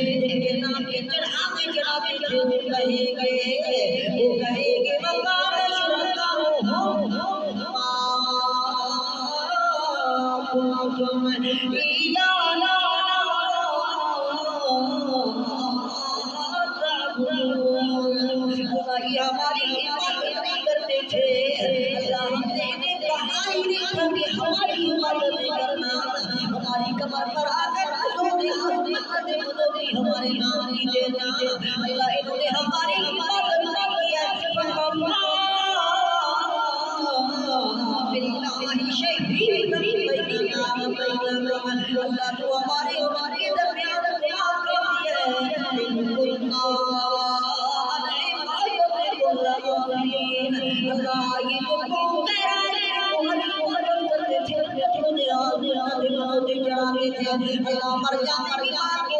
جن کے نام کے چڑھاوے چڑھاتے تھے وہ کہیں گے مقام شرکا تم ایانا یہ ہماری عبادت نہیں کرتے تھے اللہ نے انہیں کہا ہی نہیں تھا کہ ہماری عبادت کرنا ہماری کمر پر آ کر ہمارے نام کی دینا اللہ انہوں نے ہماری عبادت نہ کیا اللہ تو ہمارے اور ان کے درمیان اللہ مر جانے